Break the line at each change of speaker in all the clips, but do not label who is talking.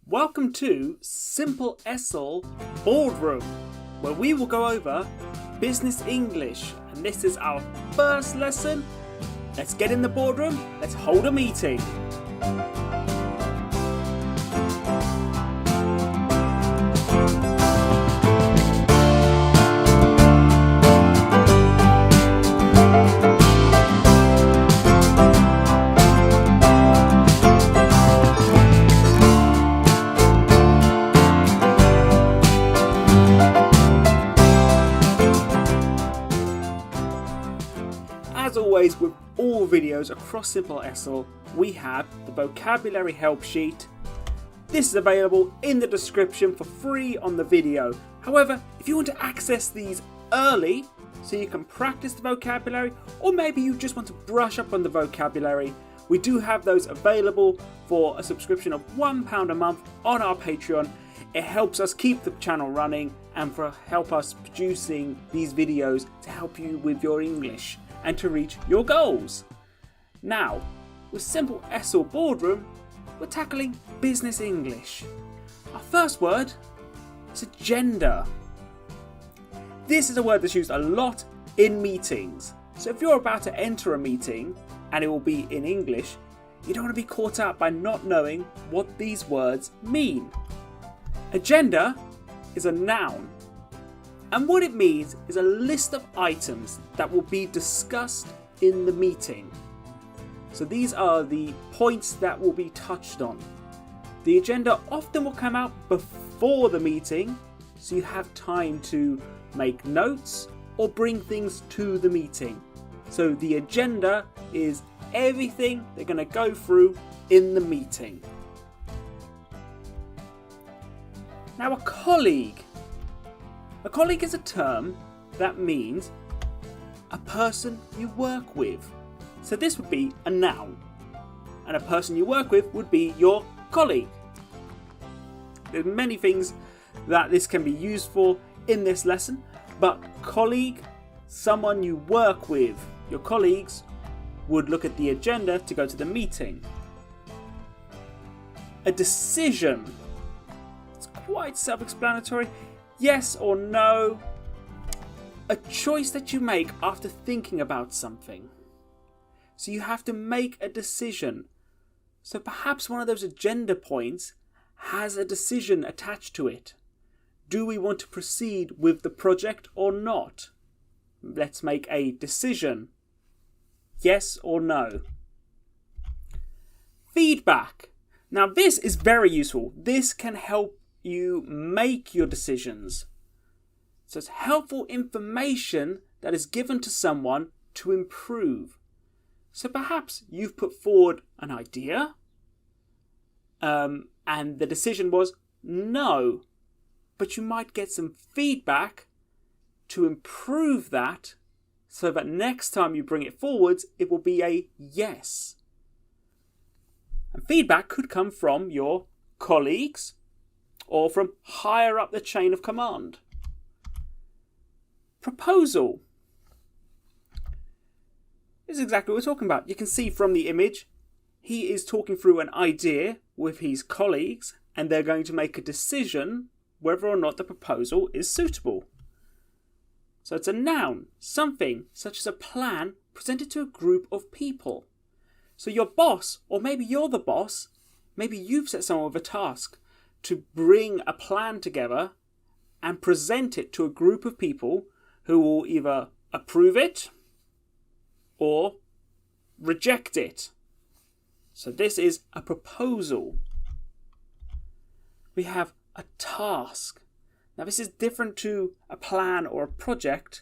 Welcome to Simple-ESL Boardroom, where we will go over business English, and this is our first lesson. Let's get in the boardroom, let's hold a meeting. As always, with all videos across Simple-ESL, we have the vocabulary help sheet. This is available in the description for free on the video. However, if you want to access these early so you can practice the vocabulary, or maybe you just want to brush up on the vocabulary, we do have those available for a subscription of £1 a month on our Patreon. It helps us keep the channel running and help us producing these videos to help you with your English and to reach your goals. Now, with Simple-ESL Boardroom, we're tackling business English. Our first word is agenda. This is a word that's used a lot in meetings. So if you're about to enter a meeting and it will be in English, you don't want to be caught out by not knowing what these words mean. Agenda is a noun. And what it means is a list of items that will be discussed in the meeting. So these are the points that will be touched on. The agenda often will come out before the meeting, so you have time to make notes or bring things to the meeting. So the agenda is everything they're going to go through in the meeting. Now, a colleague. A colleague is a term that means a person you work with. So this would be a noun. And a person you work with would be your colleague. There's many things that this can be used for in this lesson, but colleague, someone you work with. Your colleagues would look at the agenda to go to the meeting. A decision. It's quite self-explanatory. Yes or no. A choice that you make after thinking about something. So you have to make a decision. So perhaps one of those agenda points has a decision attached to it. Do we want to proceed with the project or not? Let's make a decision. Yes or no. Feedback. Now this is very useful. This can help you make your decisions. So it's helpful information that is given to someone to improve. So perhaps you've put forward an idea and the decision was no, but you might get some feedback to improve that so that next time you bring it forwards, it will be a yes. And feedback could come from your colleagues or from higher up the chain of command. Proposal. This is exactly what we're talking about. You can see from the image, he is talking through an idea with his colleagues and they're going to make a decision whether or not the proposal is suitable. So it's a noun, something such as a plan presented to a group of people. So your boss, or maybe you're the boss, maybe you've set someone with a task to bring a plan together and present it to a group of people who will either approve it or reject it. So this is a proposal. We have a task. Now this is different to a plan or a project.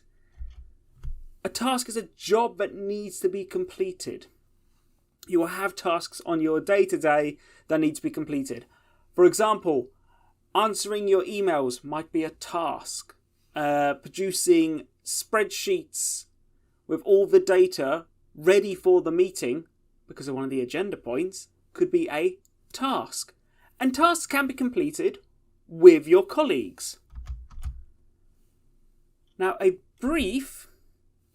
A task is a job that needs to be completed. You will have tasks on your day-to-day that need to be completed. For example, answering your emails might be a task. Producing spreadsheets with all the data ready for the meeting because of one of the agenda points could be a task. And tasks can be completed with your colleagues. Now, a brief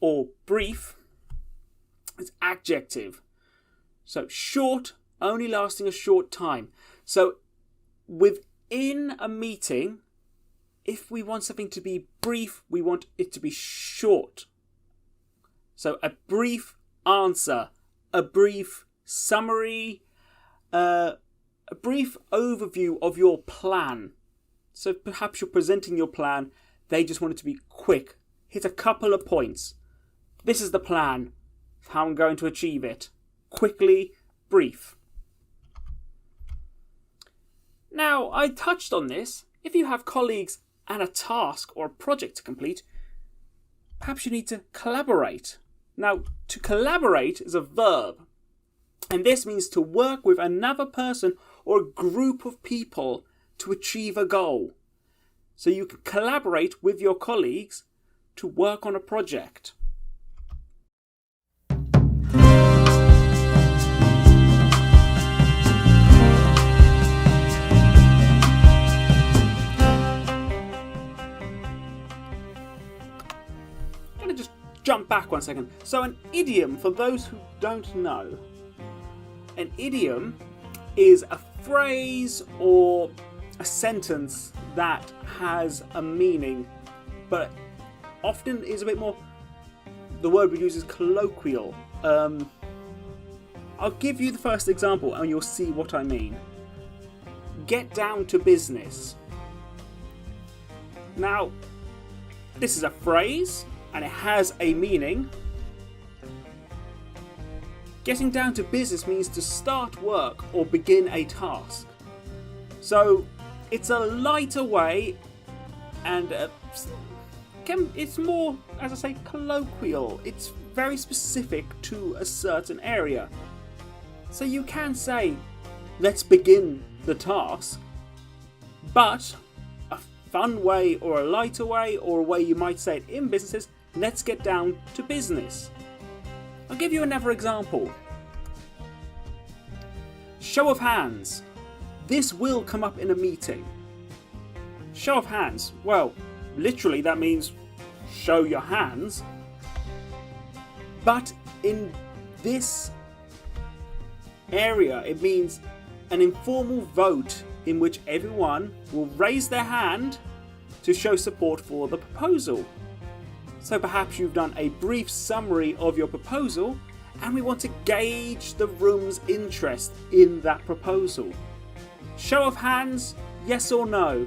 is adjective. So short, only lasting a short time. So within a meeting, if we want something to be brief, we want it to be short. So a brief answer, a brief summary, a brief overview of your plan. So perhaps you're presenting your plan, they just want it to be quick. Hit a couple of points. This is the plan, how I'm going to achieve it. Quickly, brief. Now, I touched on this. If you have colleagues and a task or a project to complete, perhaps you need to collaborate. Now, to collaborate is a verb, and this means to work with another person or a group of people to achieve a goal. So you can collaborate with your colleagues to work on a project. I'm going to just jump back 1 second. So an idiom, for those who don't know, an idiom is a phrase or a sentence that has a meaning, but often is a bit more, the word we use is colloquial. I'll give you the first example and you'll see what I mean. Get down to business. Now, this is a phrase and it has a meaning. Getting down to business means to start work or begin a task. So it's a lighter way and it's more, as I say, colloquial. It's very specific to a certain area. So you can say, let's begin the task, but a fun way or a lighter way or a way you might say it in businesses, let's get down to business. I'll give you another example. Show of hands. This will come up in a meeting. Show of hands. Well, literally that means show your hands. But in this area, it means an informal vote in which everyone will raise their hand to show support for the proposal. So perhaps you've done a brief summary of your proposal and we want to gauge the room's interest in that proposal. Show of hands, yes or no.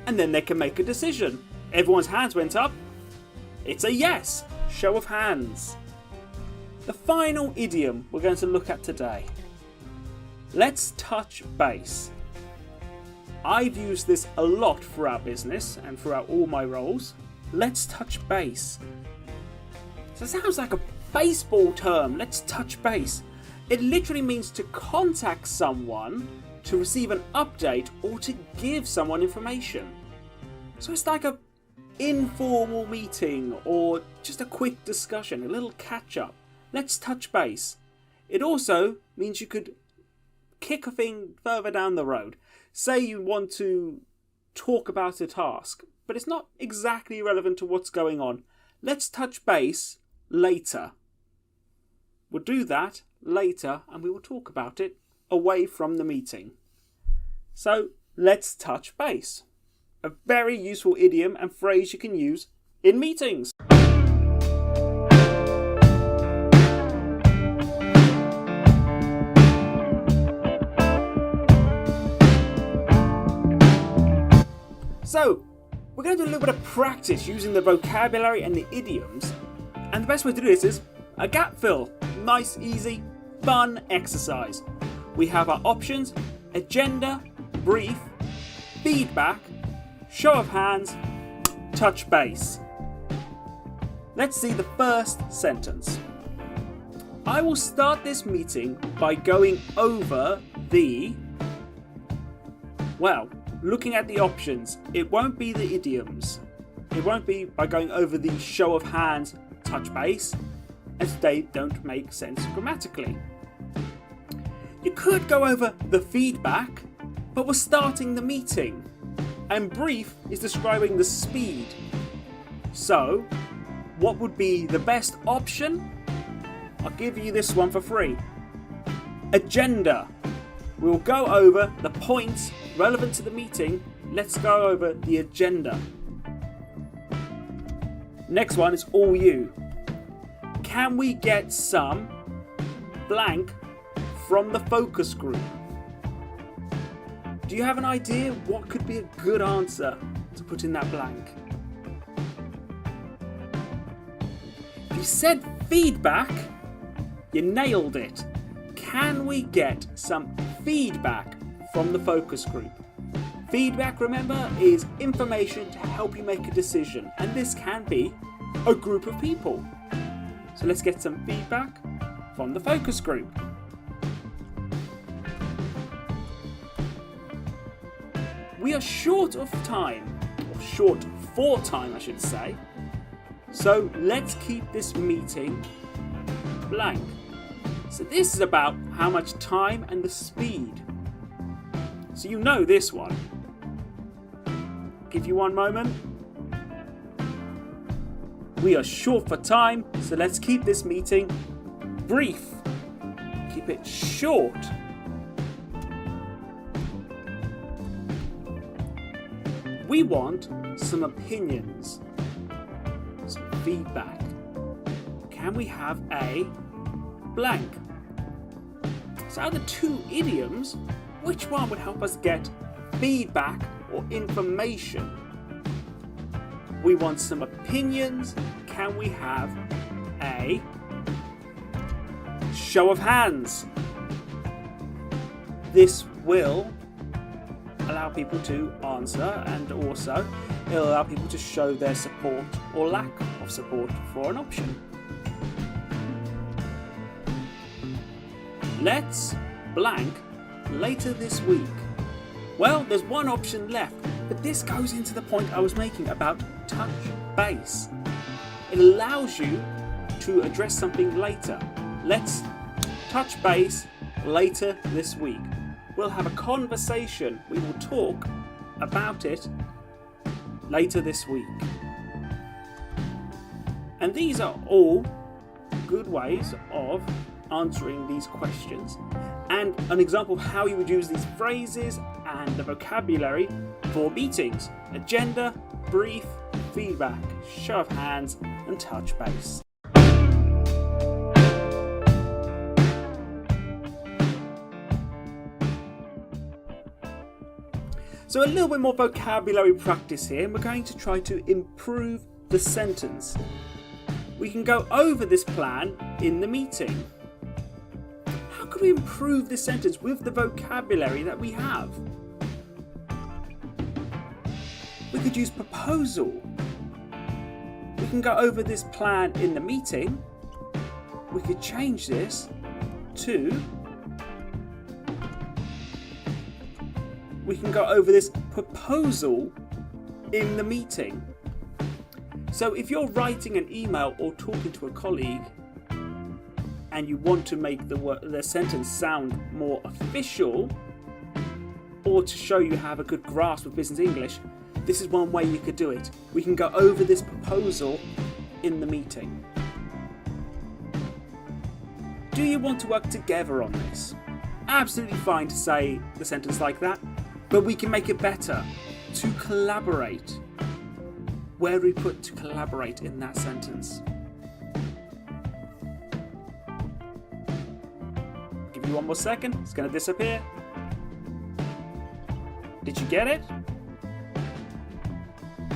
And then they can make a decision. Everyone's hands went up. It's a yes. Show of hands. The final idiom we're going to look at today. Let's touch base. I've used this a lot throughout business and throughout all my roles. Let's touch base. So it sounds like a baseball term. Let's touch base. It literally means to contact someone to receive an update or to give someone information. So it's like a informal meeting or just a quick discussion, a little catch up. Let's touch base. It also means you could kick a thing further down the road. Say you want to talk about a task, but it's not exactly relevant to what's going on. Let's touch base later. We'll do that later and we will talk about it away from the meeting. So let's touch base. A very useful idiom and phrase you can use in meetings. So, we're going to do a little bit of practice using the vocabulary and the idioms. And the best way to do this is a gap fill. Nice, easy, fun exercise. We have our options: agenda, brief, feedback, show of hands, touch base. Let's see the first sentence. I will start this meeting by going over the... Well, looking at the options, it won't be the idioms. It won't be by going over the show of hands, touch base, as they don't make sense grammatically. You could go over the feedback, but we're starting the meeting. And brief is describing the speed. So, what would be the best option? I'll give you this one for free. Agenda. We'll go over the points relevant to the meeting. Let's go over the agenda. Next one is all you. Can we get some blank from the focus group? Do you have an idea what could be a good answer to put in that blank? If you said feedback, you nailed it. Can we get some feedback from the focus group? Feedback, remember, is information to help you make a decision, and this can be a group of people. So let's get some feedback from the focus group. We are short of time, or short for time I should say, so let's keep this meeting blank. So this is about how much time and the speed. So you know this one. Give you one moment. We are short for time, so let's keep this meeting brief. Keep it short. We want some opinions, some feedback. Can we have a blank? So out of the two idioms, which one would help us get feedback or information? We want some opinions. Can we have a show of hands? This will allow people to answer, and also it'll allow people to show their support or lack of support for an option. Let's blank later this week. Well, there's one option left, but this goes into the point I was making about touch base. It allows you to address something later. Let's touch base later this week. We'll have a conversation. We will talk about it later this week. And these are all good ways of answering these questions, and an example of how you would use these phrases and the vocabulary for meetings: agenda, brief, feedback, show of hands, and touch base. So a little bit more vocabulary practice here, and we're going to try to improve the sentence. We can go over this plan in the meeting. How could we improve this sentence with the vocabulary that we have? We could use proposal. We can go over this plan in the meeting. We could change this to, we can go over this proposal in the meeting. So if you're writing an email or talking to a colleague and you want to make the sentence sound more official, or to show you have a good grasp of business English, this is one way you could do it. We can go over this proposal in the meeting. Do you want to work together on this? Absolutely fine to say the sentence like that, but we can make it better. To collaborate. Where do we put to collaborate in that sentence? Give you one more second, it's going to disappear. Did you get it?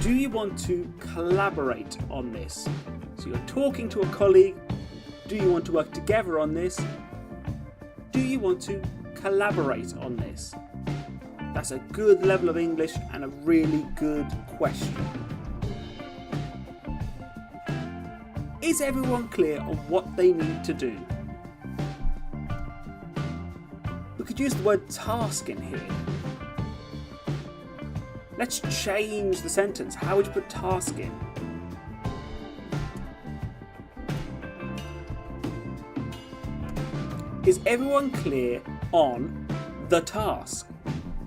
Do you want to collaborate on this? So you're talking to a colleague. Do you want to work together on this? Do you want to collaborate on this? That's a good level of English and a really good question. Is everyone clear on what they need to do? We could use the word task in here. Let's change the sentence. How would you put task in? Is everyone clear on the task?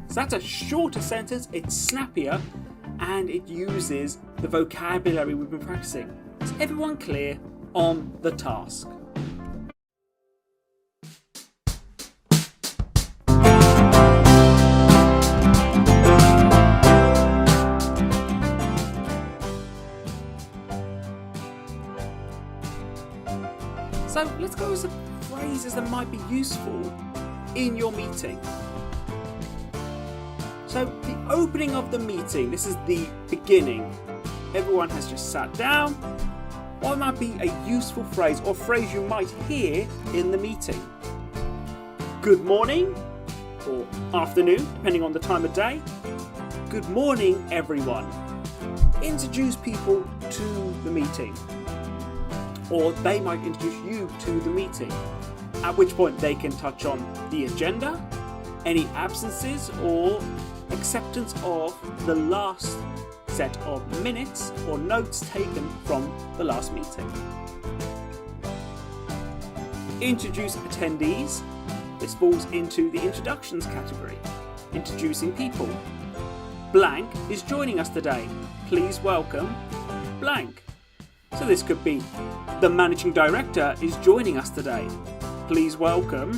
So that's a shorter sentence, it's snappier, and it uses the vocabulary we've been practicing. Is everyone clear on the task? phrases that might be useful in your meeting. So the opening of the meeting, this is the beginning. Everyone has just sat down. What might be a useful phrase or phrase you might hear in the meeting? Good morning, or afternoon, depending on the time of day. Good morning, everyone. Introduce people to the meeting. Or they might introduce you to the meeting. At which point they can touch on the agenda, any absences or acceptance of the last set of minutes or notes taken from the last meeting. Introduce attendees. This falls into the introductions category. Introducing people. Blank is joining us today. Please welcome blank. So this could be the managing director is joining us today. Please welcome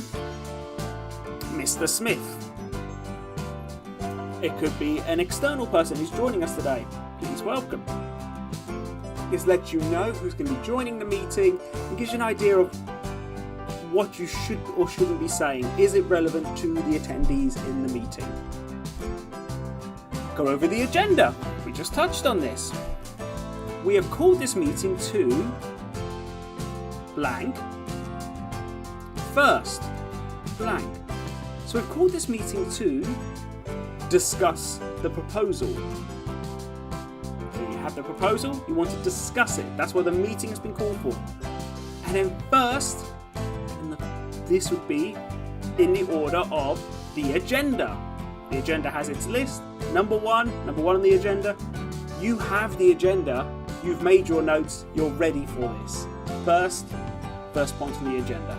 Mr. Smith. It could be an external person who's joining us today. Please welcome. This lets you know who's going to be joining the meeting and gives you an idea of what you should or shouldn't be saying. Is it relevant to the attendees in the meeting? Go over the agenda. We just touched on this. We have called this meeting to blank. First, blank. So we've called this meeting to discuss the proposal. So you have the proposal, you want to discuss it. That's what the meeting has been called for. And then first, this would be in the order of the agenda. The agenda has its list. Number one on the agenda. You have the agenda. You've made your notes. You're ready for this. First point on the agenda.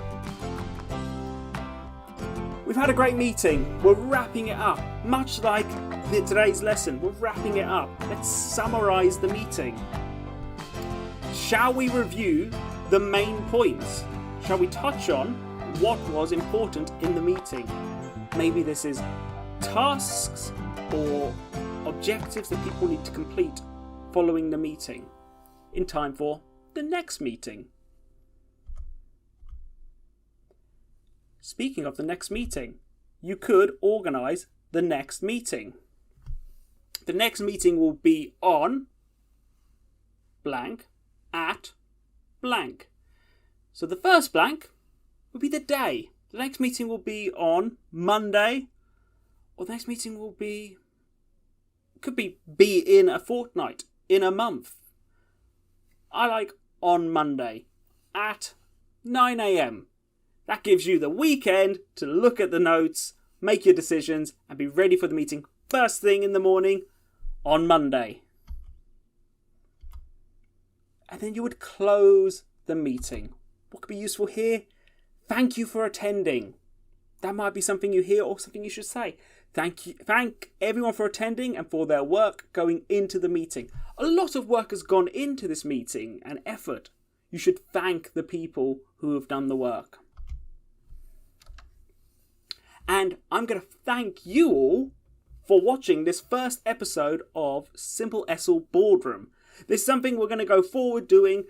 We've had a great meeting. We're wrapping it up. Much like today's lesson, we're wrapping it up. Let's summarize the meeting. Shall we review the main points? Shall we touch on what was important in the meeting? Maybe this is tasks or objectives that people need to complete following the meeting in time for the next meeting. Speaking of the next meeting, you could organise the next meeting. The next meeting will be on blank at blank. So the first blank will be the day. The next meeting will be on Monday, or the next meeting will be, could be in a fortnight, in a month. I like on Monday at 9 a.m. That gives you the weekend to look at the notes, make your decisions, and be ready for the meeting first thing in the morning on Monday. And then you would close the meeting. What could be useful here? Thank you for attending. That might be something you hear or something you should say. Thank everyone for attending and for their work going into the meeting. A lot of work has gone into this meeting and effort. You should thank the people who have done the work. And I'm going to thank you all for watching this first episode of Simple-ESL Boardroom. This is something we're going to go forward doing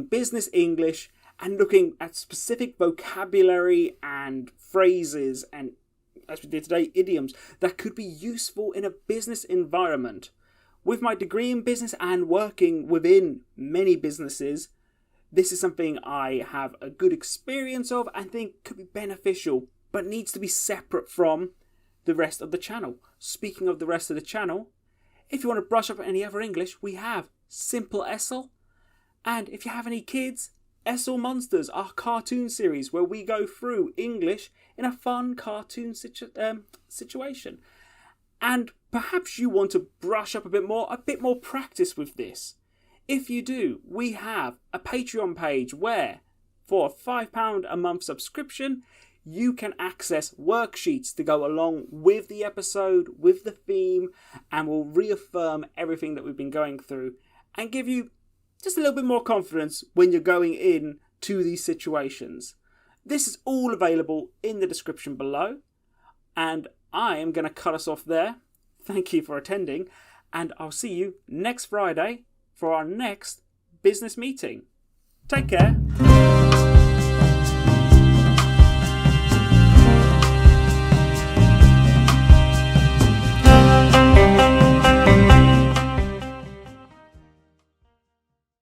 business English and looking at specific vocabulary and phrases and, as we did today, idioms that could be useful in a business environment. With my degree in business and working within many businesses, this is something I have a good experience of and think could be beneficial, but needs to be separate from the rest of the channel. Speaking of the rest of the channel, if you want to brush up on any other English, we have Simple-ESL. And if you have any kids, ESL Monsters, our cartoon series where we go through English in a fun cartoon situation. And perhaps you want to brush up a bit more practice with this. If you do, we have a Patreon page where, for a £5 a month subscription, you can access worksheets to go along with the episode, with the theme, and will reaffirm everything that we've been going through and give you just a little bit more confidence when you're going in to these situations. This is all available in the description below, and I am going to cut us off there. Thank you for attending, and I'll see you next Friday for our next business meeting. Take care.